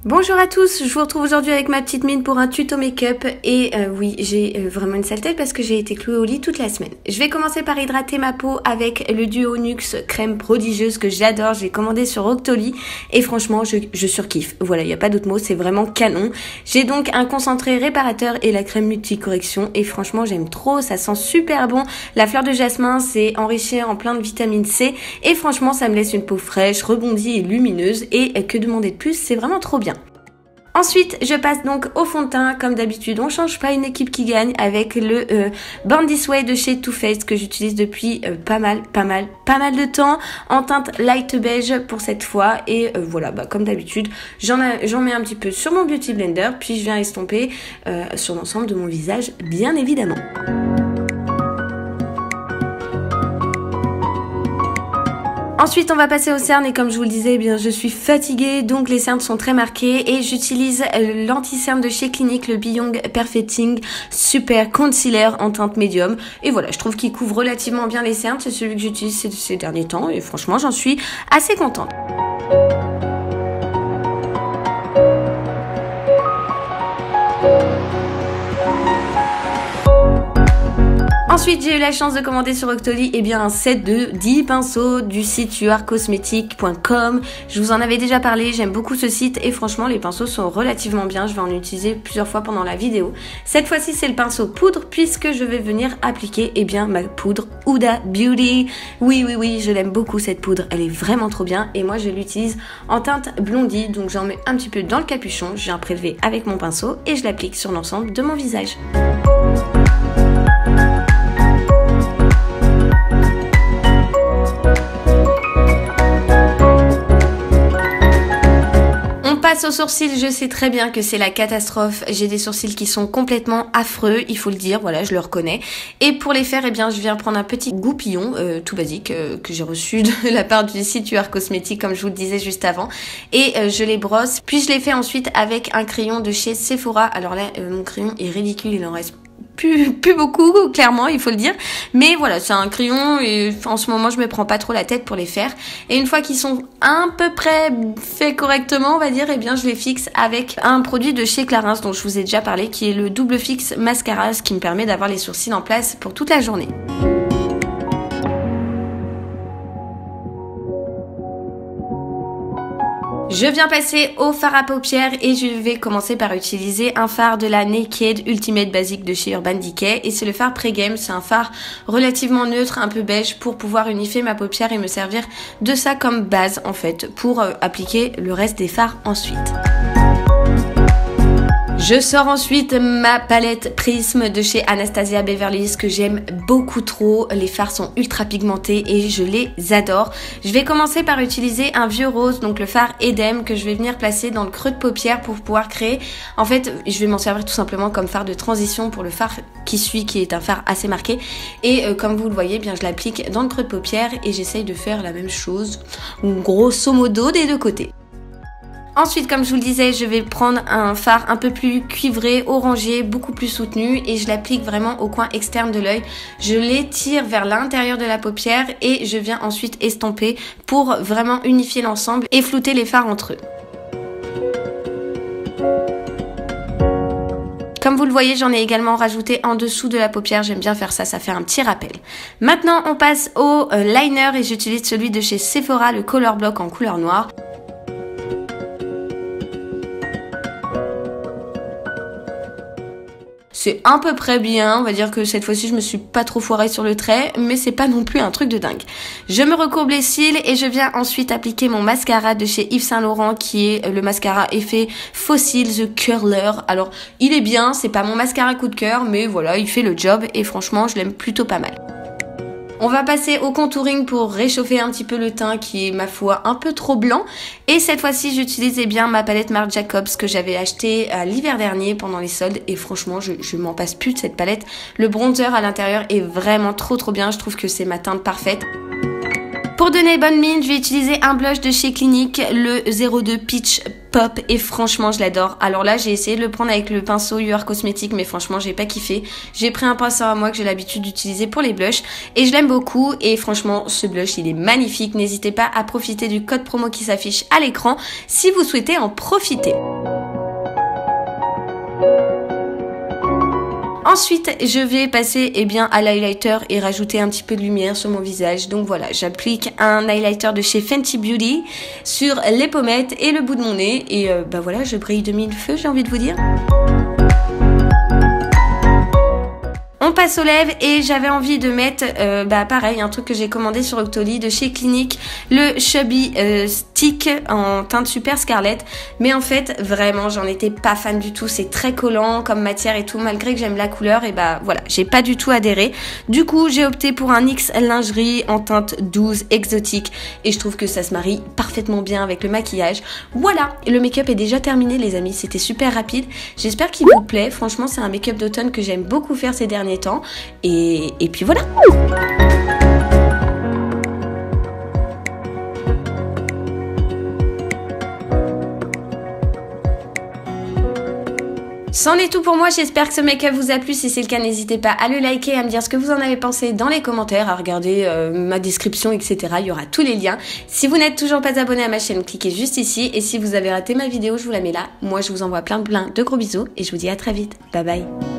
Bonjour à tous, je vous retrouve aujourd'hui avec ma petite mine pour un tuto make-up et oui, j'ai vraiment une sale tête parce que j'ai été clouée au lit toute la semaine. Je vais commencer par hydrater ma peau avec le duo Nuxe crème prodigieuse que j'adore, j'ai commandé sur Octoly et franchement je surkiffe. Voilà, il n'y a pas d'autre mot, c'est vraiment canon. J'ai donc un concentré réparateur et la crème multicorrection et franchement j'aime trop, ça sent super bon. La fleur de jasmin c'est enrichi en plein de vitamine C et franchement ça me laisse une peau fraîche, rebondie et lumineuse et que demander de plus, c'est vraiment trop bien. Ensuite, je passe donc au fond de teint. Comme d'habitude, on change pas, une équipe qui gagne avec le Born This Way de chez Too Faced que j'utilise depuis pas mal de temps en teinte light beige pour cette fois. Et voilà, comme d'habitude, j'en mets un petit peu sur mon Beauty Blender, puis je viens estomper sur l'ensemble de mon visage, bien évidemment. Ensuite, on va passer aux cernes et comme je vous le disais, eh bien, je suis fatiguée, donc les cernes sont très marquées et j'utilise l'anti-cerne de chez Clinique, le Beyond Perfecting Super Concealer en teinte médium. Et voilà, je trouve qu'il couvre relativement bien les cernes, c'est celui que j'utilise ces derniers temps et franchement, j'en suis assez contente. Ensuite, j'ai eu la chance de commander sur Octoly un set de 10 pinceaux du site youarecosmetic.com. Je vous en avais déjà parlé, j'aime beaucoup ce site et franchement les pinceaux sont relativement bien. Je vais en utiliser plusieurs fois pendant la vidéo. Cette fois-ci c'est le pinceau poudre puisque je vais venir appliquer ma poudre Huda Beauty. Oui, je l'aime beaucoup cette poudre, elle est vraiment trop bien et moi je l'utilise en teinte blondie. Donc j'en mets un petit peu dans le capuchon, je viens prélever avec mon pinceau et je l'applique sur l'ensemble de mon visage. Aux sourcils, je sais très bien que c'est la catastrophe, j'ai des sourcils qui sont complètement affreux, il faut le dire, voilà, je le reconnais. Et pour les faire, je viens prendre un petit goupillon tout basique que j'ai reçu de la part du site UR Cosmétique, comme je vous le disais juste avant, et je les brosse, puis je les fais ensuite avec un crayon de chez Sephora. Alors là, mon crayon est ridicule, il en reste plus beaucoup, clairement, il faut le dire. Mais voilà, c'est un crayon et en ce moment, je me prends pas trop la tête pour les faire. Et une fois qu'ils sont à peu près faits correctement, on va dire, je les fixe avec un produit de chez Clarins dont je vous ai déjà parlé, qui est le Double Fix Mascara, ce qui me permet d'avoir les sourcils en place pour toute la journée. Je viens passer au fard à paupières et je vais commencer par utiliser un fard de la Naked Ultimate Basic de chez Urban Decay et c'est le fard Pre-Game. C'est un fard relativement neutre, un peu beige pour pouvoir unifier ma paupière et me servir de ça comme base en fait pour appliquer le reste des fards ensuite. Je sors ensuite ma palette Prisme de chez Anastasia Beverly Hills que j'aime beaucoup trop. Les fards sont ultra pigmentés et je les adore. Je vais commencer par utiliser un vieux rose, donc le fard Edem, que je vais venir placer dans le creux de paupière pour pouvoir créer. En fait, je vais m'en servir tout simplement comme fard de transition pour le fard qui suit, qui est un fard assez marqué. Et comme vous le voyez, je l'applique dans le creux de paupière et j'essaye de faire la même chose, grosso modo des deux côtés. Ensuite, comme je vous le disais, je vais prendre un fard un peu plus cuivré, orangé, beaucoup plus soutenu et je l'applique vraiment au coin externe de l'œil. Je l'étire vers l'intérieur de la paupière et je viens ensuite estomper pour vraiment unifier l'ensemble et flouter les fards entre eux. Comme vous le voyez, j'en ai également rajouté en dessous de la paupière, j'aime bien faire ça, ça fait un petit rappel. Maintenant, on passe au liner et j'utilise celui de chez Sephora, le Color Block en couleur noire. C'est à peu près bien, on va dire que cette fois-ci je me suis pas trop foirée sur le trait, mais c'est pas non plus un truc de dingue. Je me recourbe les cils et je viens ensuite appliquer mon mascara de chez Yves Saint Laurent qui est le mascara effet Fossil The Curler. Alors il est bien, c'est pas mon mascara coup de cœur, mais voilà, il fait le job et franchement je l'aime plutôt pas mal. On va passer au contouring pour réchauffer un petit peu le teint qui est, ma foi, un peu trop blanc. Et cette fois-ci, j'utilise ma palette Marc Jacobs que j'avais achetée l'hiver dernier pendant les soldes. Et franchement, je m'en passe plus de cette palette. Le bronzer à l'intérieur est vraiment trop bien. Je trouve que c'est ma teinte parfaite. Pour donner bonne mine, je vais utiliser un blush de chez Clinique, le 02 Peach pop et franchement je l'adore. Alors là j'ai essayé de le prendre avec le pinceau UR Cosmétiques mais franchement j'ai pas kiffé. J'ai pris un pinceau à moi que j'ai l'habitude d'utiliser pour les blushs et je l'aime beaucoup et franchement ce blush il est magnifique. N'hésitez pas à profiter du code promo qui s'affiche à l'écran si vous souhaitez en profiter. Ensuite, je vais passer à l'highlighter et rajouter un petit peu de lumière sur mon visage. Donc voilà, j'applique un highlighter de chez Fenty Beauty sur les pommettes et le bout de mon nez. Et voilà, je brille de mille feux, j'ai envie de vous dire. On passe aux lèvres et j'avais envie de mettre, pareil, un truc que j'ai commandé sur Octoly de chez Clinique, le Chubby Stick en teinte Super Scarlet. Mais en fait, vraiment, j'en étais pas fan du tout. C'est très collant comme matière et tout, malgré que j'aime la couleur. Et voilà, j'ai pas du tout adhéré. Du coup, j'ai opté pour un X lingerie en teinte 12 exotique. Et je trouve que ça se marie parfaitement bien avec le maquillage. Voilà, le make-up est déjà terminé, les amis. C'était super rapide. J'espère qu'il vous plaît. Franchement, c'est un make-up d'automne que j'aime beaucoup faire ces derniers temps et puis voilà. C'en est tout pour moi, j'espère que ce make-up vous a plu. Si c'est le cas, n'hésitez pas à le liker, à me dire ce que vous en avez pensé dans les commentaires, à regarder ma description, etc. Il y aura tous les liens. Si vous n'êtes toujours pas abonné à ma chaîne, cliquez juste ici. Et si vous avez raté ma vidéo, je vous la mets là. Moi, je vous envoie plein de gros bisous et je vous dis à très vite. Bye bye.